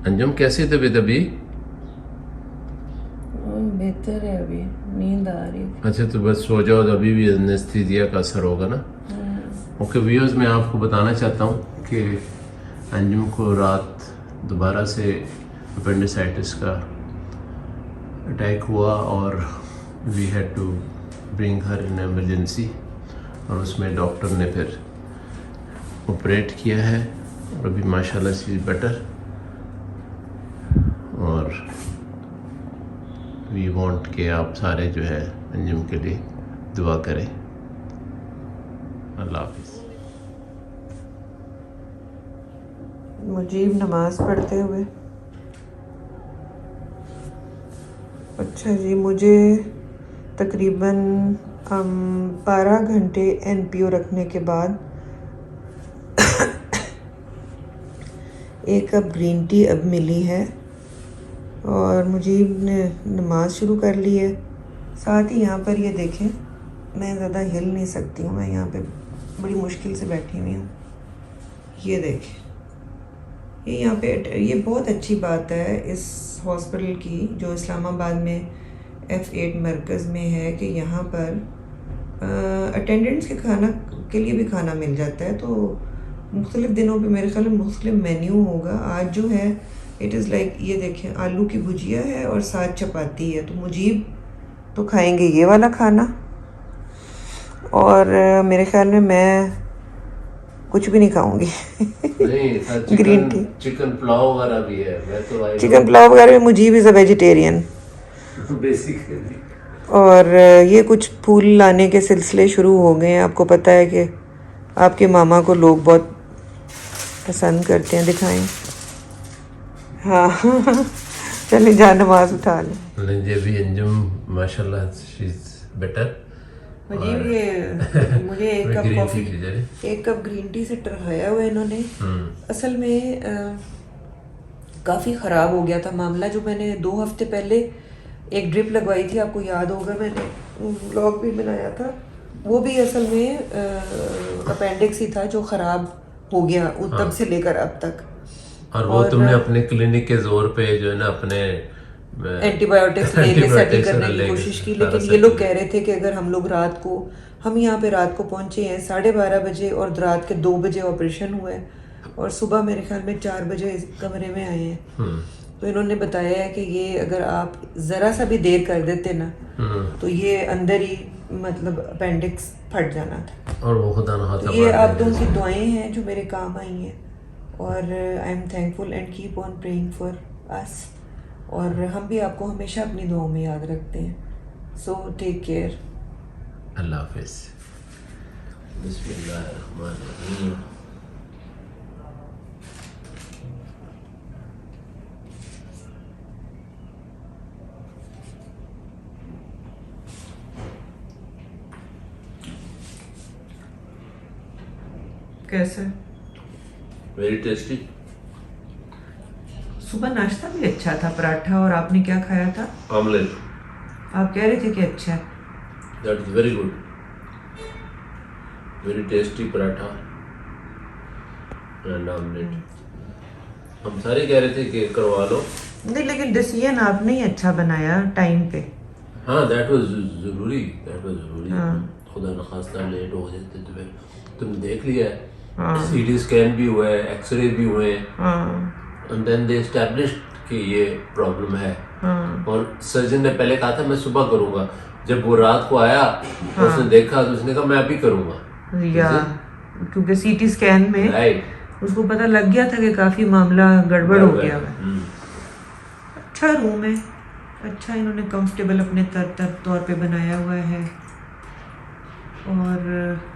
अंजुम कैसी तबीयत अभी? बेहतर है, अभी नींद आ रही है। अच्छा तो बस सो जाओ, तो अभी भी एनेस्थीसिया का असर होगा ना। ओके व्यूअर्स, मैं आपको बताना चाहता हूँ कि अंजुम को रात दोबारा से अपेंडिसाइटिस का अटैक हुआ और we had to bring her in emergency, और उसमें डॉक्टर ने फिर ऑपरेट किया है और अभी माशाल्लाह शी इज़ बेटर। और वी वांट कि आप सारे जो है अंजुम के लिए दुआ करें। अल्लाह हाफिज़। मुजीब नमाज पढ़ते हुए। अच्छा जी, मुझे तकरीबन 12 घंटे NPO रखने के बाद एक कप ग्रीन टी अब मिली है और मुजीब ने नमाज शुरू कर ली है। साथ ही यहाँ पर ये देखें, मैं ज़्यादा हिल नहीं सकती हूँ, मैं यहाँ पे बड़ी मुश्किल से बैठी हुई हूँ। ये देखें, ये यहाँ पे ये बहुत अच्छी बात है इस हॉस्पिटल की जो इस्लामाबाद में F8 मरकज़ में है कि यहाँ पर अटेंडेंट्स के खाना के लिए भी खाना मिल जाता है। तो मुख्तलिफ़ दिनों पे मेरे ख्याल में मुख्तलिफ मेन्यू होगा। आज जो है इट इज़ लाइक ये देखें, आलू की भुजिया है और साथ चपाती है। तो मुजीब तो खाएंगे ये वाला खाना और मेरे ख्याल में मैं कुछ भी नहीं खाऊंगी। नहीं, ग्रीन टी, चिकन पुलाव वगैरह भी है। मैं तो चिकन पुलाव वगैरह में Mujeeb is a vegetarian. Basically और ये फूल फूल लाने के सिलसिले शुरू हो गए हैं। आपको पता है कि आपके मामा को लोग बहुत पसंद करते हैं। दिखाएं, हाँ चलें जा नमाज उठा लें। जी अभी अंजुम माशाल्लाह शी इज़ बेटर। मुझे ये मुझे एक कप ग्रीन टी से टरहाया हुआ इन्होंने। असल में काफ़ी ख़राब हो गया था मामला। जो मैंने 2 हफ्ते पहले एक ड्रिप लगवाई थी, आपको याद होगा, मैंने व्लॉग भी बनाया था। वो भी असल में अपेंडिक्स ही था जो ख़राब हो गया तब से लेकर अब तक। और वो तुमने अपने क्लिनिक के जोर पे जो है ना अपने एंटीबायोटिक्स लेके सेटल करने की कोशिश की, लेकिन ये लोग कह रहे थे कि अगर हम लोग हम यहाँ पे रात को पहुँचे हैं 12:30 बजे और रात के 2 बजे ऑपरेशन हुआ है और सुबह मेरे ख्याल में 4 बजे इस कमरे में आए हैं। तो इन्होंने बताया है कि ये अगर आप ज़रा सा भी देर कर देते ना तो ये अंदर ही मतलब अपेंडिक्स फट जाना था। और वो खुदा न खास्ता ये आप लोगों की दुआएं हैं जो मेरे काम आई हैं और I am thankful and keep on praying for us. और हम भी आपको हमेशा अपनी दुआओं में याद रखते हैं। So take care. अल्लाह हाफिज़। बिस्मिल्लाहिर्रहमानिर्रहीम। कैसे? Very tasty. सुबह नाश्ता भी अच्छा था, पराठा, और आपने क्या खाया था? ऑमलेट। आप कह रहे थे कि अच्छा है। That is very good, very tasty paratha and omelette. हम सारे कह रहे थे कि करवा लो। नहीं, लेकिन डिसीजन आपने ही अच्छा बनाया टाइम पे। हाँ दैट वाज जरूरी, दैट वाज जरूरी। खुदा न खास्ता लेट हो जाते तो फिर तुमने देख लिया है। CT स्कैन भी हुआ है, एक्सरे भी हुए हैं एंड देन दे एस्टैब्लिश्ड कि ये प्रॉब्लम है। और सर्जन ने पहले कहा था मैं सुबह करूंगा, जब वो रात को आया उसने देखा तो उसने कहा मैं अभी करूंगा। या क्योंकि CT स्कैन में उसको पता लग गया था कि काफी मामला गड़बड़ हो गया है। अच्छा रूम है, अच्छा इन्होंने कंफर्टेबल अपने तौर पे बनाया हुआ है। और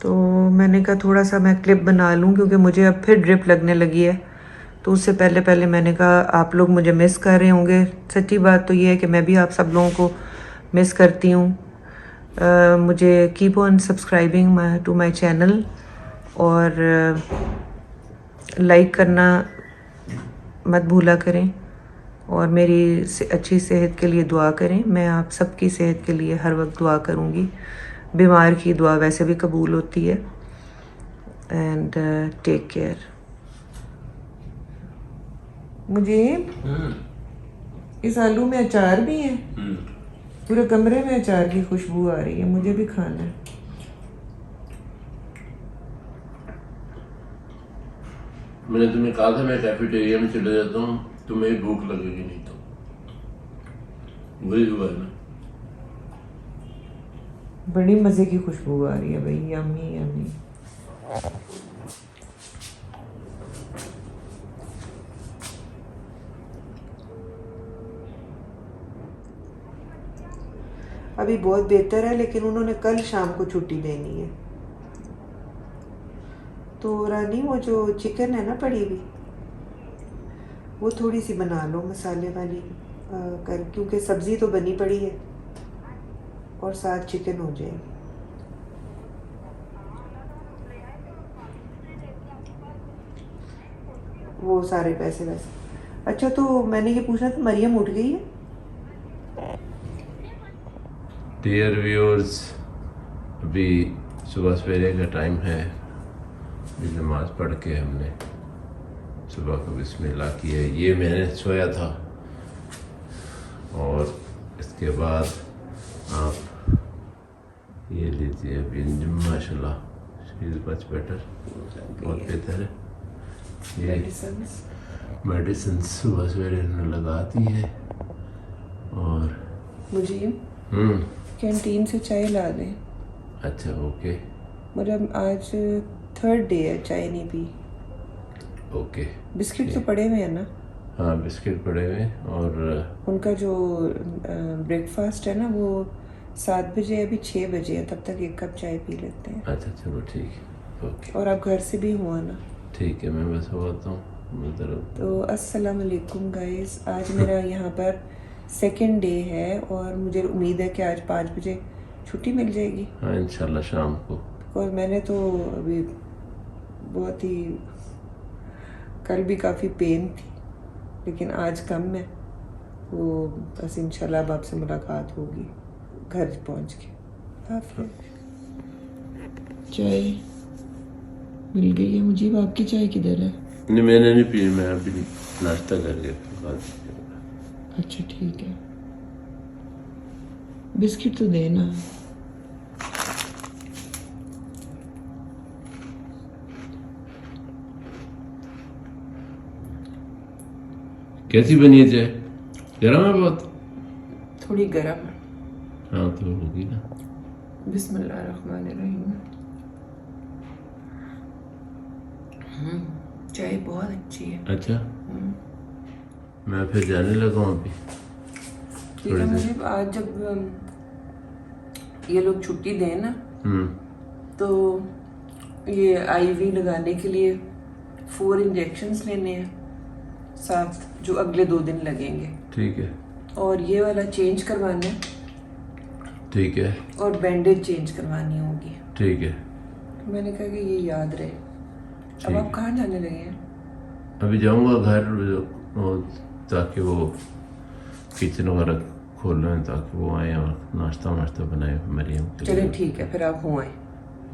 तो मैंने कहा थोड़ा सा मैं क्लिप बना लूँ क्योंकि मुझे अब फिर ड्रिप लगने लगी है। तो उससे पहले मैंने कहा आप लोग मुझे मिस कर रहे होंगे। सच्ची बात तो ये है कि मैं भी आप सब लोगों को मिस करती हूँ। मुझे keep on subscribing to my channel और लाइक करना मत भूला करें। और मेरी अच्छी सेहत के लिए दुआ करें। मैं आप सबकी सेहत के लिए हर वक्त दुआ करूँगी। बीमार की दुआ वैसे भी कबूल होती है। And take care. मुझे इस आलू में अचार भी है। पूरे कमरे में अचार की खुशबू आ रही है, मुझे भी खाना है। मैंने तुम्हें कहा था मैं कैफेटेरिया में चले जाता हूँ, तुम्हें भूख लगेगी नहीं तो वही हुआ है ना। बड़ी मज़े की खुशबू आ रही है भाई, यम्मी यम्मी। अभी बहुत बेहतर है, लेकिन उन्होंने कल शाम को छुट्टी देनी है। तो रानी वो जो चिकन है ना पड़ी हुई, वो थोड़ी सी बना लो मसाले वाली कर, क्योंकि सब्ज़ी तो बनी पड़ी है और साथ चिकन हो जाएगी। वो सारे पैसे वैसे। अच्छा, तो मैंने ये पूछना था, मरियम उठ गई है? डियर व्यूअर्स, अभी सुबह सवेरे का टाइम है। अभी नमाज पढ़ के हमने सुबह को बिस्मिल्लाह की है। ये मैंने सोया था और इसके बाद आप ये लीजिए। अभी माशाल्लाह शी इज़ मच बेटर, बहुत बेहतर है। ये मेडिसिन सुबह सवेरे लगा दी है। और मुझे कैंटीन से चाय ला दें। अच्छा ओके मतलब आज 3rd डे है, चाय नहीं पी। ओके। बिस्किट तो पड़े हुए हैं ना? हाँ बिस्किट पड़े हुए हैं। और उनका जो ब्रेकफास्ट है ना, वो 7 बजे, अभी 6 बजे है, तब तक 1 कप चाय पी लेते हैं। अच्छा चलो ठीक है ओके। और आप घर से भी हुआ ना? ठीक है, मैं बस होता हूँ। तो अस्सलाम वालेकुम गाइस, आज मेरा यहाँ पर 2nd डे है और मुझे उम्मीद है कि आज 5 बजे छुट्टी मिल जाएगी। हाँ इंशाल्लाह शाम को। और मैंने तो अभी बहुत ही, कल भी काफ़ी पेन थी, लेकिन आज कम है। तो बस इंशाल्लाह अब आपसे मुलाकात होगी घर पहुँच के। चाय मिल गई है मुझे। आपकी चाय किधर है? नहीं मैंने नहीं पी, मैं अभी नाश्ता करके। अच्छा ठीक है, बिस्किट तो देना। कैसी बनी है चाय? गर्म है बहुत? थोड़ी गर्म है। हाँ तो होगी ना। बिस्मिल्लाहिर्रहमानिर्रहीम। चाय बहुत अच्छी है। अच्छा मैं फिर जाने लगा हूँ अभी। ठीक है, मुझे आज जब ये लोग छुट्टी दें ना, तो ये आईवी लगाने के लिए 4 इंजेक्शंस लेने हैं साथ, जो अगले 2 दिन लगेंगे। ठीक है। और ये वाला चेंज करवाना है। ठीक है। और बैंडेज चेंज करवानी होगी। ठीक है। मैंने कहा कि ये याद रहे। अब आप कहाँ जाने लगे हैं? अभी जाऊंगा घर, ताकि वो किचन वगैरह खोलना है, ताकि वो आए और नाश्ता वाश्ता बनाए मरियम के लिए। चलिए ठीक है, फिर आप हो आए।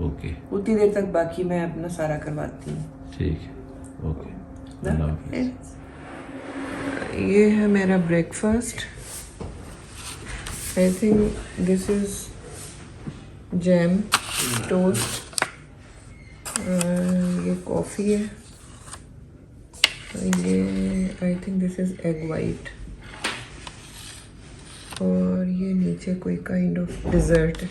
ओके। उतनी देर तक बाकी मैं अपना सारा करवाती हूँ। ठीक है ओके। अल्लाह हाफ़िज़। ये है मेरा breakfast. I think this is jam toast. ये कॉफ़ी है। ये I think this is egg white. और ये नीचे कोई काइंड ऑफ डिज़र्ट है।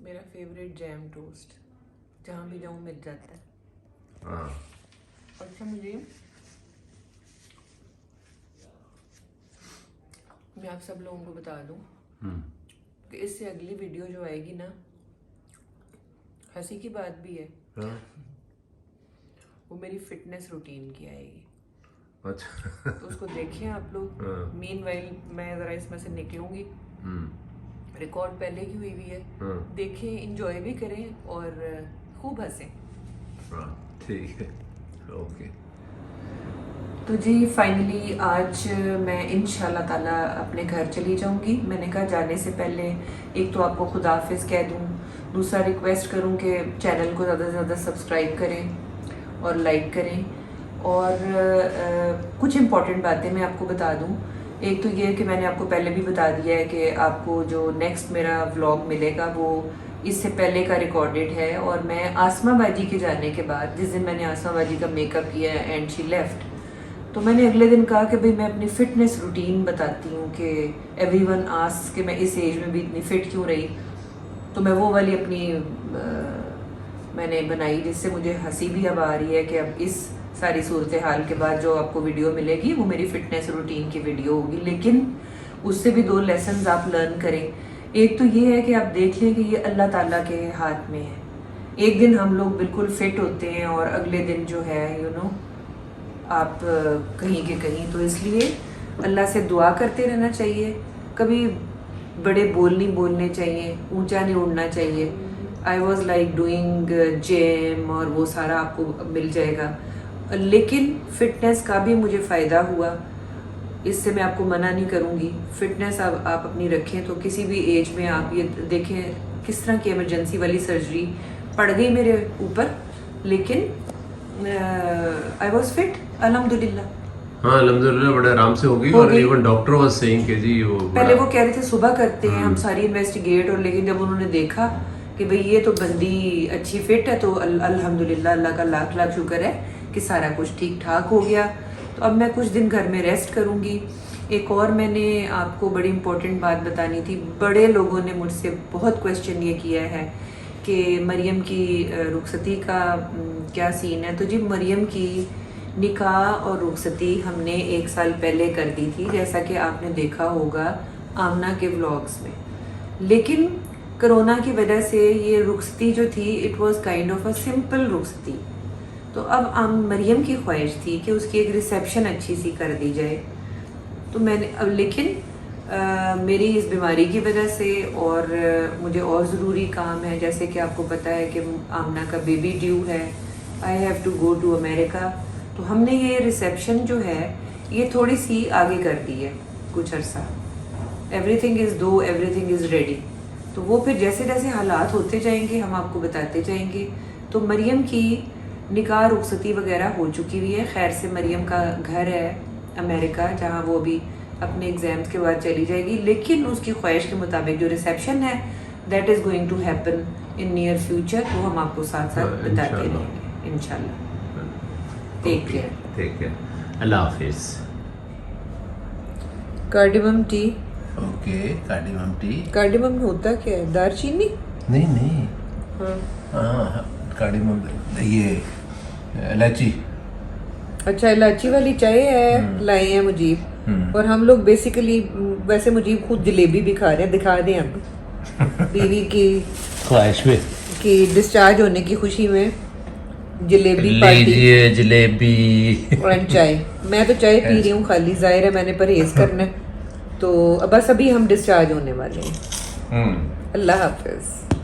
मेरा फेवरेट जैम टोस्ट, जहाँ भी जाऊँ मिल जाता है। हाँ। अच्छा, मैं आप सब लोगों को बता दूं कि इससे अगली वीडियो जो आएगी ना, हंसी की बात भी है। हाँ। वो मेरी फिटनेस रूटीन की आएगी। अच्छा तो उसको देखें आप लोग। मीनवाइल मैं ज़रा इसमें से निकलूंगी। रिकॉर्ड पहले की हुई है। देखें, इंजॉय भी करें और खूब हंसें। ठीक है ओके। तो जी फाइनली आज मैं इंशाल्लाह ताला अपने घर चली जाऊंगी। मैंने कहा जाने से पहले एक तो आपको खुदाफिज कह दूं, दूसरा रिक्वेस्ट करूं कि चैनल को ज़्यादा से ज़्यादा सब्सक्राइब करें और लाइक करें। और कुछ इम्पॉर्टेंट बातें मैं आपको बता दूं। एक तो ये कि मैंने आपको पहले भी बता दिया है कि आपको जो नेक्स्ट मेरा व्लॉग मिलेगा वो इससे पहले का रिकॉर्डेड है। और मैं आसमा बाजी के जाने के बाद, जिस दिन मैंने आसमा बाजी का मेकअप किया एंड शी लेफ्ट, तो मैंने अगले दिन कहा कि भाई मैं अपनी फ़िटनेस रूटीन बताती हूँ कि एवरीवन आस्क्स कि मैं इस एज में भी इतनी फ़िट क्यों रही। तो मैं वो वाली अपनी मैंने बनाई, जिससे मुझे हंसी भी अब आ रही है कि अब इस सारी सूरत हाल के बाद जो आपको वीडियो मिलेगी वो मेरी फ़िटनेस रूटीन की वीडियो होगी। लेकिन उससे भी 2 लेसन्स आप लर्न करें। एक तो ये है कि आप देख लें कि ये अल्लाह ताला के हाथ में है। एक दिन हम लोग बिल्कुल फ़िट होते हैं और अगले दिन जो है आप कहीं के कहीं। तो इसलिए अल्लाह से दुआ करते रहना चाहिए। कभी बड़े बोल नहीं बोलने चाहिए, ऊंचा नहीं उड़ना चाहिए। I was like doing gym और वो सारा आपको मिल जाएगा, लेकिन फ़िटनेस का भी मुझे फ़ायदा हुआ। इससे मैं आपको मना नहीं करूँगी। फ़िटनेस आप अपनी रखें। तो किसी भी एज में आप ये देखें किस तरह की इमरजेंसी वाली सर्जरी पड़ गई मेरे ऊपर, लेकिन आई वॉज फिट अल्हम्दुलिल्लाह। हाँ अल्हम्दुलिल्लाह बड़े आराम से होगी। और इवन डॉक्टर वाज सेइंग कि जी वो पहले वो कह रहे थे सुबह करते हैं हम सारी इन्वेस्टिगेट, और लेकिन जब उन्होंने देखा कि भाई ये तो बंदी अच्छी फिट है, तो अल्हम्दुलिल्लाह अल्लाह का लाख लाख शुक्र है कि सारा कुछ ठीक ठाक हो गया। तो अब मैं कुछ दिन घर में रेस्ट करूँगी। एक और मैंने आपको बड़ी इम्पोर्टेंट बात बतानी थी। बड़े लोगों ने मुझसे बहुत क्वेश्चन ये किया है कि मरियम की रुखसती का क्या सीन है। तो जी मरियम की निकाह और रुखसती हमने 1 साल पहले कर दी थी, जैसा कि आपने देखा होगा आमना के व्लॉग्स में। लेकिन कोरोना की वजह से ये रुखसती जो थी it was kind of a simple रुखसती। तो अब मरियम की ख्वाहिश थी कि उसकी एक रिसेप्शन अच्छी सी कर दी जाए। तो मैंने अब लेकिन मेरी इस बीमारी की वजह से और मुझे और ज़रूरी काम है, जैसे कि आपको पता है कि आमना का बेबी ड्यू है, I have to go to America. तो हमने ये रिसेप्शन जो है ये थोड़ी सी आगे कर दी है कुछ अर्सा। Everything is ready. तो वो फिर जैसे जैसे हालात होते जाएंगे हम आपको बताते जाएंगे। तो मरियम की निकाह रुखसती वगैरह हो चुकी हुई है। खैर से मरियम का घर है अमेरिका, जहाँ वो भी अपने एग्ज़ाम्स के बाद चली जाएगी। लेकिन उसकी ख्वाहिश के मुताबिक जो रिसेप्शन है that is going to happen in near future. वो हम आपको साथ साथ बताते रहेंगे इंशाल्लाह। Take care. अल्लाह हाफिज़। Cardamom tea. Okay cardamom tea. Cardamom होता क्या है? दालचीनी? नहीं हाँ हाँ कार्डिमम ये इलायची। अच्छा इलायची वाली चाय है, लाए हैं मुजीब। और हम लोग बेसिकली वैसे मुजीब खुद जलेबी भी खा रहे हैं। दिखा दें अब बीवी की ख्वाहिश में कि डिस्चार्ज होने की खुशी में जलेबी पार्टी लीजिए जलेबी और चाय। मैं तो चाय पी रही हूँ खाली, जाहिर है मैंने परहेज करना है। तो बस अभी हम डिस्चार्ज होने वाले हैं। अल्लाह हाफिज।